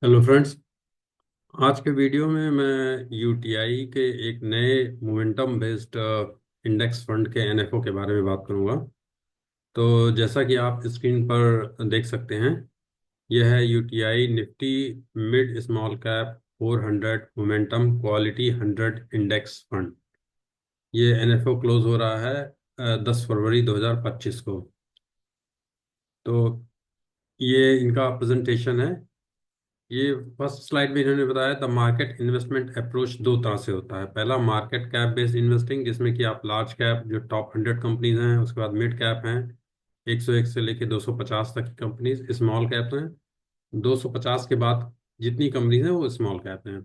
Hello friends. आज के video में मैं यूटीआई के एक नए मोमेंटम बेस्ड इंडेक्स फंड के एनएफओ के बारे में बात करूंगा। तो जैसा कि आप स्क्रीन पर देख सकते हैं, यह है UTI Nifty mid small cap 400 momentum quality 100 index fund. ये एनएफओ क्लोज हो रहा है 10 फरवरी 2025 को। तो ये इनका प्रेजेंटेशन है। ये फर्स्ट स्लाइड में इन्होंने बताया द मार्केट इन्वेस्टमेंट अप्रोच दो तरह से होता है। पहला मार्केट कैप बेस्ड इन्वेस्टिंग, जिसमें कि आप लार्ज कैप जो टॉप 100 कंपनीज हैं, उसके बाद मिड कैप हैं 101 से लेके 250 तक की कंपनीज स्मॉल कैप हैं। 250 के बाद जितनी कंपनीज हैं वो स्मॉल कैप हैं।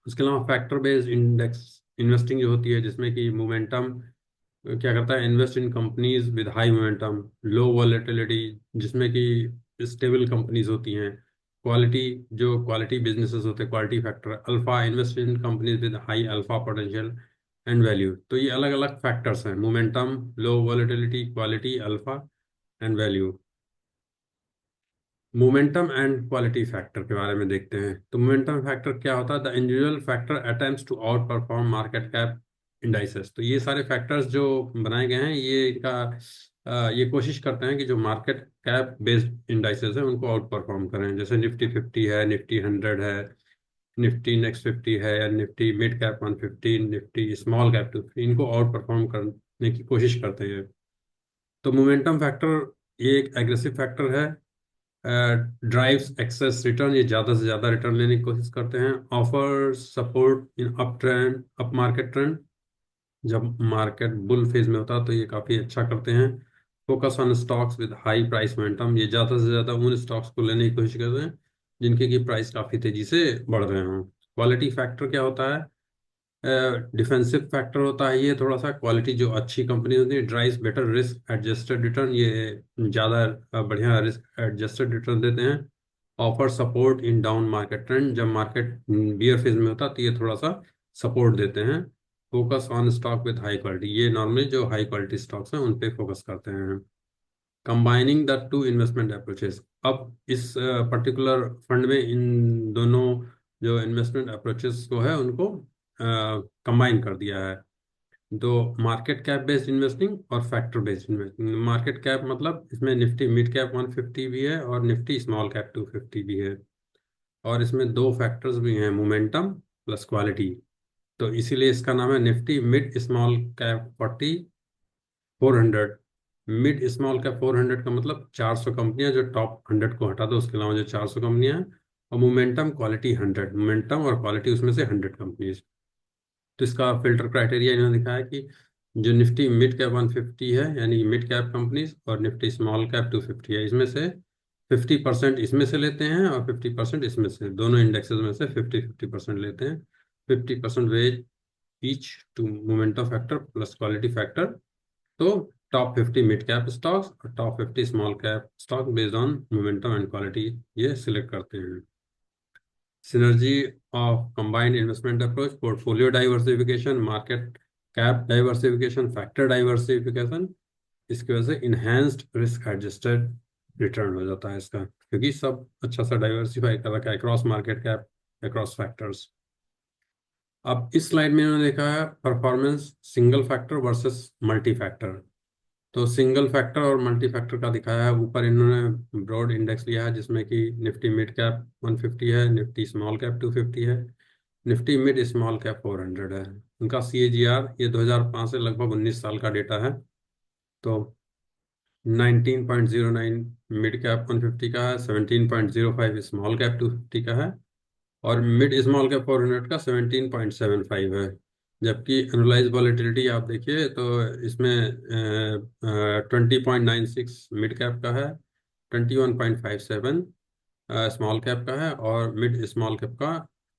उसके अलावा फैक्टर बेस्ड इंडेक्स इन्वेस्टिंग जो होती है, जिसमें कि मोमेंटम क्या करता है, invest in companies with high momentum low volatility, जिसमें कि स्टेबल कंपनीज होती हैं। क्वालिटी, जो क्वालिटी बिजनेसेस होते हैं, quality factor alpha, invest in companies with high alpha potential and value. तो ये अलग अलग फैक्टर्स हैं, momentum, low volatility, quality, alpha and value. Momentum and quality factor के बारे में देखते हैं। तो मोमेंटम फैक्टर क्या होता है? The individual factor attempts to outperform market cap indices. तो ये सारे फैक्टर्स जो बनाए गए हैं, ये इनका ये कोशिश करते हैं कि जो मार्केट कैप बेस्ड इंडाइसेस हैं उनको आउट परफॉर्म करें। जैसे निफ्टी 50 है, निफ्टी 100 है, निफ्टी नेक्स्ट 50 है, या Nifty mid cap 150, Nifty small cap 250, इनको आउट परफॉर्म करने की कोशिश करते हैं। तो मोमेंटम फैक्टर ये एक एग्रेसिव फैक्टर है, ड्राइव्स एक्सेस रिटर्न, ये ज़्यादा से ज़्यादा रिटर्न लेने की कोशिश करते हैं। Offer support in up trend, up market trend, जब मार्केट बुल फेज में होता है तो ये काफ़ी अच्छा करते हैं। Focus on stocks with high price momentum, ये ज़्यादा से ज़्यादा उन स्टॉक्स को लेने की कोशिश करते हैं जिनके की प्राइस काफ़ी तेज़ी से बढ़ रहे हों। क्वालिटी फैक्टर क्या होता है? डिफेंसिव फैक्टर होता है ये थोड़ा सा। क्वालिटी जो अच्छी कंपनी होती है drives better risk adjusted return, ये ज़्यादा बढ़िया रिस्क एडजस्टेड रिटर्न देते हैं। Offer support in down market trend, जब मार्केट बियर फेज में होता है तो ये थोड़ा सा सपोर्ट देते हैं। Focus on stock with high quality, ये नॉर्मली जो हाई क्वालिटी स्टॉक्स हैं उन पे फोकस करते हैं। Combining the two investment approaches, अब इस पर्टिकुलर फंड में इन दोनों जो इन्वेस्टमेंट अप्रोचेस को है उनको कंबाइन कर दिया है। दो, मार्केट कैप बेस्ड इन्वेस्टिंग और factor based investing. Market cap मतलब इसमें निफ्टी मिड कैप 150 भी है और निफ्टी स्मॉल कैप 250 भी है। और इसमें दो फैक्टर्स भी हैं, मोमेंटम प्लस क्वालिटी। तो इसीलिए इसका नाम है Nifty mid small cap 400। Mid small cap 400 का मतलब 400 कंपनियां, जो टॉप 100 को हटा दो उसके अलावा जो 400 कंपनियां हैं। और मोमेंटम क्वालिटी 100, मोमेंटम और क्वालिटी उसमें से 100 कंपनीज। तो इसका फिल्टर क्राइटेरिया इन्होंने दिखाया कि जो निफ्टी मिड कैप 150 है, यानी मिड कैप कंपनीज, और निफ्टी स्मॉल कैप 250 है, इसमें से 50% इसमें से लेते हैं और 50% इसमें से, दोनों इंडेक्सेस में से 50-50% लेते हैं। 50% weight each to momentum factor plus quality factor. तो टॉप 50 मिड कैप स्टॉक्स और top 50 small cap stock based on momentum and quality ये सिलेक्ट करते हैं। Synergy of combined investment approach, portfolio diversification, market cap diversification, factor diversification. इसकी वजह से enhanced risk adjusted return हो जाता है इसका, क्योंकि सब अच्छा सा डाइवर्सिफाई कर रखा है across market cap, across factors. अब इस स्लाइड में इन्होंने देखा है performance single factor versus multi factor. तो सिंगल फैक्टर और मल्टी फैक्टर का दिखाया है। ऊपर इन्होंने ब्रॉड इंडेक्स लिया है जिसमें कि निफ्टी मिड कैप 150 है, निफ्टी स्मॉल कैप 250 है, निफ्टी मिड स्मॉल कैप 400 है। उनका CAGR ये 2005 से लगभग 19 साल का डेटा है। तो 19.09 मिड कैप 150 का है, 17.05 स्मॉल कैप 250 का है, और मिड स्मॉल कैप 400 का 17.75 है। जबकि एनुलाइज वॉलेटिलिटी आप देखिए तो इसमें 20.96 मिड कैप का है, 21.57 स्मॉल कैप का है, और मिड स्मॉल कैप का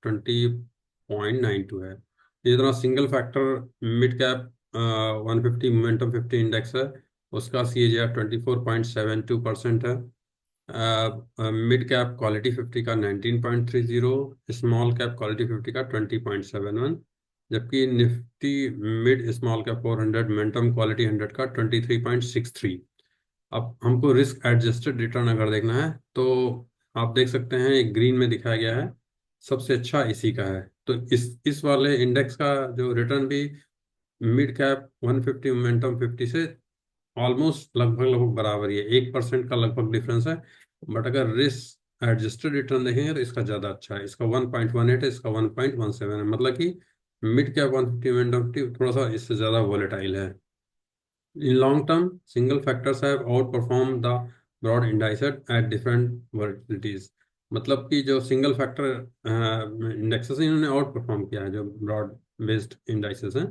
20.92 है। इसी तरह single factor mid cap 150 momentum 50 index है, उसका CAGR 24.72% है। मिड कैप क्वालिटी 50 का 19.30, स्मॉल कैप क्वालिटी 50 का 20.71, जबकि Nifty mid small cap 400 momentum quality 100 का 23.63। अब हमको रिस्क एडजस्टेड रिटर्न अगर देखना है तो आप देख सकते हैं एक ग्रीन में दिखाया गया है, सबसे अच्छा इसी का है। तो इस वाले इंडेक्स का जो रिटर्न भी मिड कैप 150 मोमेंटम 50 से ऑलमोस्ट लगभग लगभग बराबर ही है, 1% का लगभग डिफरेंस है। बट अगर रिस्क एडजस्टेड रिटर्न देखेंगे तो इसका ज़्यादा अच्छा है, इसका 1.18 है, इसका 1.17 है, मतलब कि मिड कैप 150 मोमेंटम 50 थोड़ा सा इससे ज़्यादा वॉलेटाइल है। In long term, single factors have outperformed the broad indices at different volatilities. मतलब कि जो सिंगल फैक्टर इंडेक्सेस हैं इन्होंने आउट परफॉर्म किया है, जो ब्रॉड बेस्ड इंडाइसेस हैं,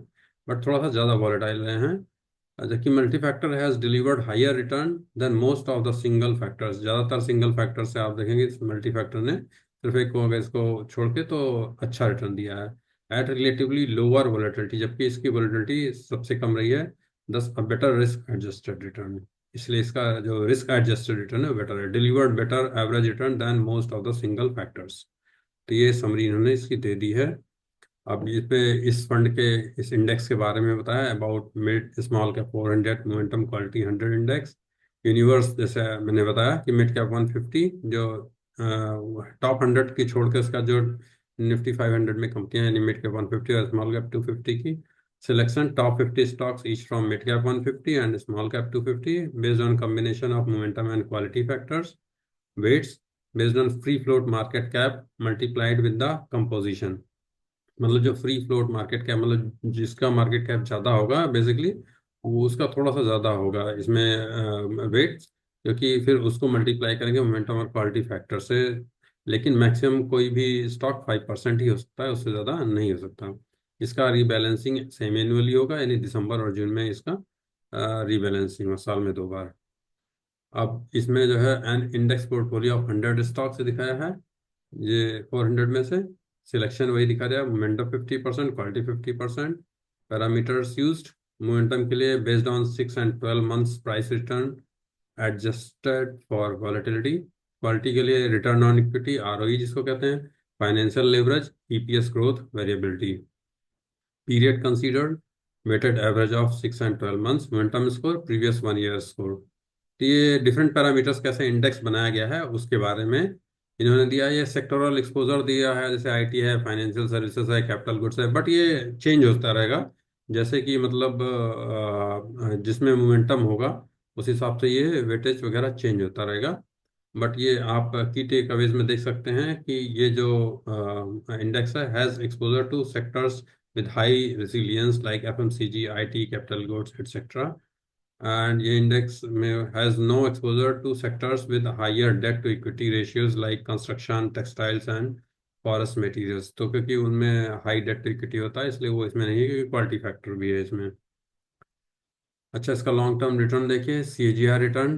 बट थोड़ा सा ज़्यादा वॉलेटाइल रहे हैं। जबकि multi factor has delivered higher return than most of the single factors. ज़्यादातर सिंगल फैक्टर से आप देखेंगे मल्टी फैक्टर ने सिर्फ एक को अगर इसको छोड़ के तो अच्छा रिटर्न दिया है एट रिलेटिवली लोअर वॉलेटिलिटी, जबकि इसकी वॉलेटिलिटी सबसे कम रही है, thus a better risk adjusted return. इसलिए इसका जो रिस्क एडजस्टेड रिटर्न है बेटर है, delivered better average return than most of the single factors. तो ये समरी इन्होंने इसकी दे दी है। अब इस पे इस फंड के इस इंडेक्स के बारे में बताया, about mid small cap 400 momentum quality 100 index. Universe जैसे मैंने बताया कि मिड कैप 150 जो टॉप 100 की छोड़ के उसका जो निफ्टी 500 में कंपनियां यानी मिड कैप 150 और स्मॉल कैप 250 की selection, top 50 stocks each from mid cap 150 and small cap 250 based on combination of momentum and quality factors, weights based on free float market cap multiplied with the composition। मतलब जो free float market cap, मतलब जिसका market cap ज़्यादा होगा basically वो उसका थोड़ा सा ज़्यादा होगा इसमें वेट, क्योंकि फिर उसको मल्टीप्लाई करेंगे मोमेंटम और क्वालिटी फैक्टर से। लेकिन मैक्सिमम कोई भी स्टॉक 5% ही हो सकता है, उससे ज़्यादा नहीं हो सकता। इसका रीबैलेंसिंग सेमी एनुअली होगा, यानी दिसंबर और जून में इसका रीबैलेंसिंग और साल में 2 बार। अब इसमें जो है an index portfolio of 100 stock से दिखाया है, ये 400 में से सिलेक्शन वही दिखा रहा है, momentum 50%, quality 50%। Parameters used momentum के लिए based on 6 and 12 months price return adjusted for volatility. Quality के लिए रिटर्न ऑन इक्विटी ROE जिसको कहते हैं, financial leverage, EPS growth, variability. Period considered weighted average of 6 and 12 months, momentum score, previous 1 year score. तो ये different parameters कैसे index बनाया गया है उसके बारे में इन्होंने दिया। ये सेक्टोरल एक्सपोजर दिया है, जैसे IT है, फाइनेंशियल सर्विसेज है, कैपिटल गुड्स है, बट ये चेंज होता रहेगा। जैसे कि मतलब जिसमें मोमेंटम होगा उस हिसाब से ये वेटेज वगैरह चेंज होता रहेगा। बट ये आप की टेक अवेज में देख सकते हैं कि ये जो इंडेक्स है has exposure to sectors with high resilience like FMCG, IT, capital goods, etc. And ये index में has no exposure to sectors with higher debt to equity ratios like construction, textiles and forest materials। तो क्योंकि उनमें high date to equity होता है इसलिए वो इसमें नहीं है, क्योंकि क्वालिटी फैक्टर भी है इसमें। अच्छा, इसका लॉन्ग टर्म रिटर्न देखिए, CAGR रिटर्न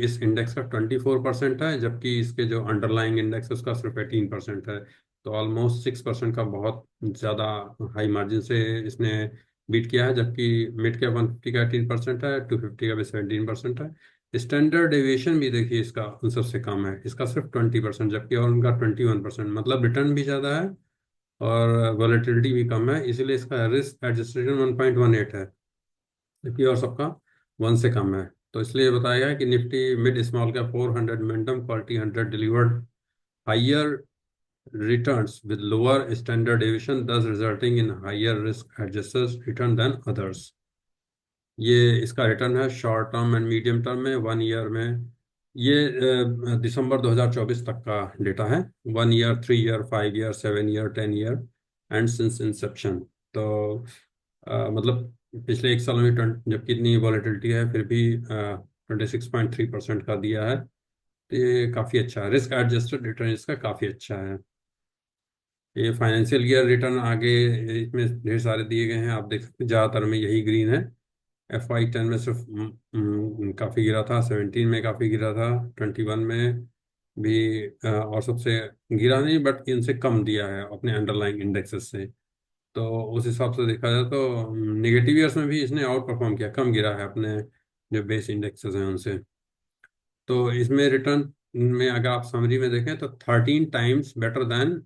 इस इंडेक्स का 24% है, जबकि इसके जो अंडरलाइंग इंडेक्स है उसका सिर्फ 18% है। तो ऑलमोस्ट 6% का बहुत ज़्यादा हाई मार्जिन से इसने बीट किया है। जबकि मिड कैप 150 का 18% है, 250 का भी 17% है। स्टैंडर्ड डेविएशन भी देखिए इसका उन सबसे कम है, इसका सिर्फ 20%, जबकि और उनका 21%, मतलब रिटर्न भी ज़्यादा है और वॉलेटिलिटी भी कम है, इसीलिए इसका रिस्क एडजस्टेड 1.18 है, जबकि और सबका 1 से कम है। तो इसलिए बताया गया है कि निफ्टी मिड स्मॉल का 400 momentum quality 100 delivered higher returns with lower standard deviation, thus resulting in higher risk adjusted return than others. ये इसका रिटर्न है short term and medium term में, 1 ईयर में। ये दिसंबर 2024 तक का डेटा है, 1 year, 3 year, 5 year, 7 year, 10 year and since Inception. तो मतलब पिछले एक साल में जबकि इतनी वॉलेटिलिटी है फिर भी 26.3% का दिया है। तो ये काफ़ी अच्छा है, रिस्क एडजस्टेड रिटर्न इसका काफ़ी अच्छा है। ये फाइनेंशियल ईयर रिटर्न आगे इसमें ढेर सारे दिए गए हैं, आप देख सकते हैं ज़्यादातर में यही ग्रीन है। FY10 में सिर्फ काफ़ी गिरा था, 17 में काफ़ी गिरा था, 21 में भी और सबसे गिरा नहीं बट इनसे कम दिया है अपने अंडरलाइंग इंडेक्सेस से। तो उस हिसाब से देखा जाए तो नेगेटिव ईयर्स में भी इसने आउट परफॉर्म किया, कम गिरा है अपने जो बेस इंडेक्सेस हैं उनसे। तो इसमें रिटर्न में अगर आप समरी में देखें तो 13 times better than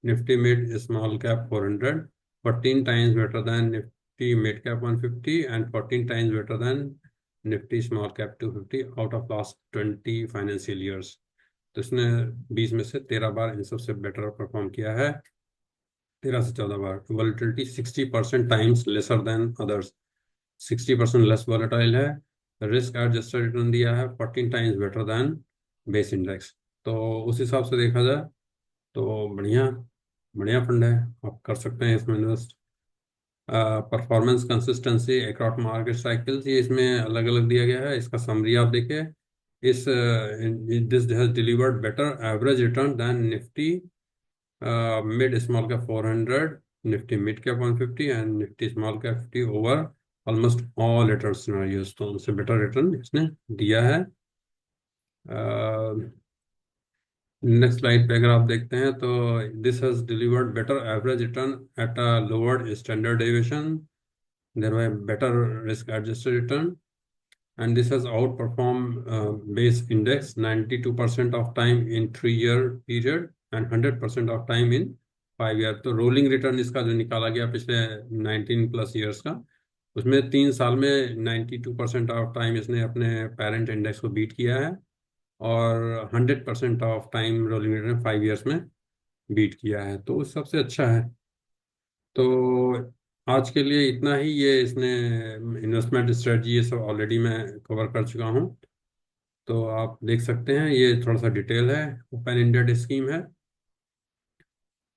Nifty mid small cap 400, 14 times better than Nifty mid cap 150 and 14 times better than Nifty small cap 250 out of last 20 financial years. तो इसने 20 में से 13 बार इन सबसे बेटर परफॉर्म किया है। 13 से 14 बार। Volatility 60% times lesser than others, 60% less volatile है। रिस्क एडजस्टेड रिटर्न दिया है 14 times better than base index. तो उस हिसाब से देखा जाए तो बढ़िया, बढ़िया फंड है, आप कर सकते हैं इसमें invest. Performance consistency across market cycles, ये इसमें अलग अलग दिया गया है। इसका समरी आप देखिए। इस this has delivered better average return than Nifty mid small cap 400, Nifty mid cap 150 and Nifty small cap 50 over almost all return scenarios. तो उनसे बेटर रिटर्न इसने दिया है। नेक्स्ट स्लाइड पे अगर आप देखते हैं तो this has delivered better average return at a lower standard deviation, thereby better risk adjusted return, and this has outperformed base index 92% of time in 3 year period and 100% of time in 5 year। तो rolling return इसका जो निकाला गया पिछले 19+ years का, उसमें 3 साल में 92% ऑफ टाइम इसने अपने पेरेंट इंडेक्स को बीट किया है, और 100% of time rolling return 5 years में बीट किया है। तो उस सबसे अच्छा है। तो आज के लिए इतना ही। ये इसने इन्वेस्टमेंट स्ट्रेटजी ये सब ऑलरेडी मैं कवर कर चुका हूँ, तो आप देख सकते हैं। ये थोड़ा सा डिटेल है। ओपन एंडेड स्कीम है,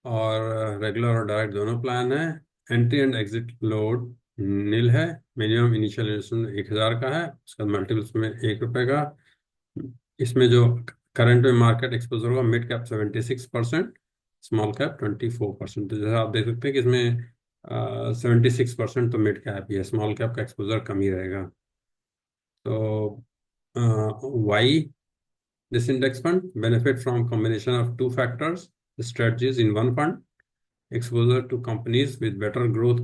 और रेगुलर और डायरेक्ट दोनों प्लान है। एंट्री एंड एग्जिट लोड नील है। मिनिमम इनिशियल इन्वेस्टमेंट 1,000 का है, उसका मल्टीपल्स में ₹1 का। इसमें जो करंट में मार्केट एक्सपोजर होगा, मिड कैप 76%, स्मॉल कैप 24%। तो जैसा आप देख सकते हैं कि इसमें 76% तो मिड कैप ही है, स्मॉल कैप का एक्सपोजर कम ही रहेगा। तो why this index fund benefit from combination of two factors strategies in one fund: exposure to companies with better growth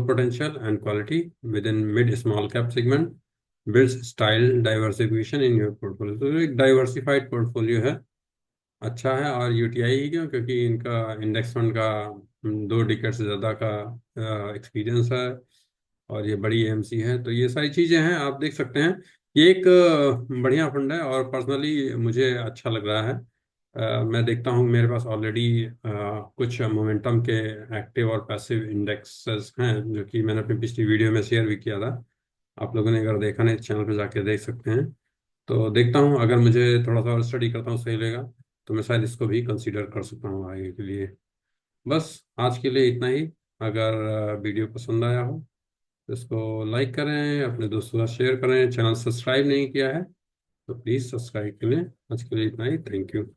potential and quality within mid small cap segment, builds style diversification in your portfolio। तो एक diversified portfolio है, अच्छा है। और UTI ही क्यों, क्योंकि इनका index fund का 2 डिकेड से ज़्यादा का एक्सपीरियंस है, और ये बड़ी एएमसी है। तो ये सारी चीज़ें हैं, आप देख सकते हैं। ये एक बढ़िया फंड है, और पर्सनली मुझे अच्छा लग रहा है। मैं देखता हूँ मेरे पास ऑलरेडी कुछ मोमेंटम के एक्टिव और पैसिव इंडेक्सेस हैं, जो कि मैंने अपनी पिछली वीडियो में शेयर भी किया था। आप लोगों ने अगर देखा नहीं, चैनल पर जाके देख सकते हैं। तो देखता हूँ, अगर मुझे थोड़ा सा और स्टडी करता हूँ सही लगेगा, तो मैं शायद इसको भी कंसीडर कर सकता हूँ आगे के लिए। बस आज के लिए इतना ही। अगर वीडियो पसंद आया हो तो इसको लाइक करें, अपने दोस्तों के साथ शेयर करें। चैनल सब्सक्राइब नहीं किया है तो प्लीज़ सब्सक्राइब करें। आज के लिए इतना ही। Thank you.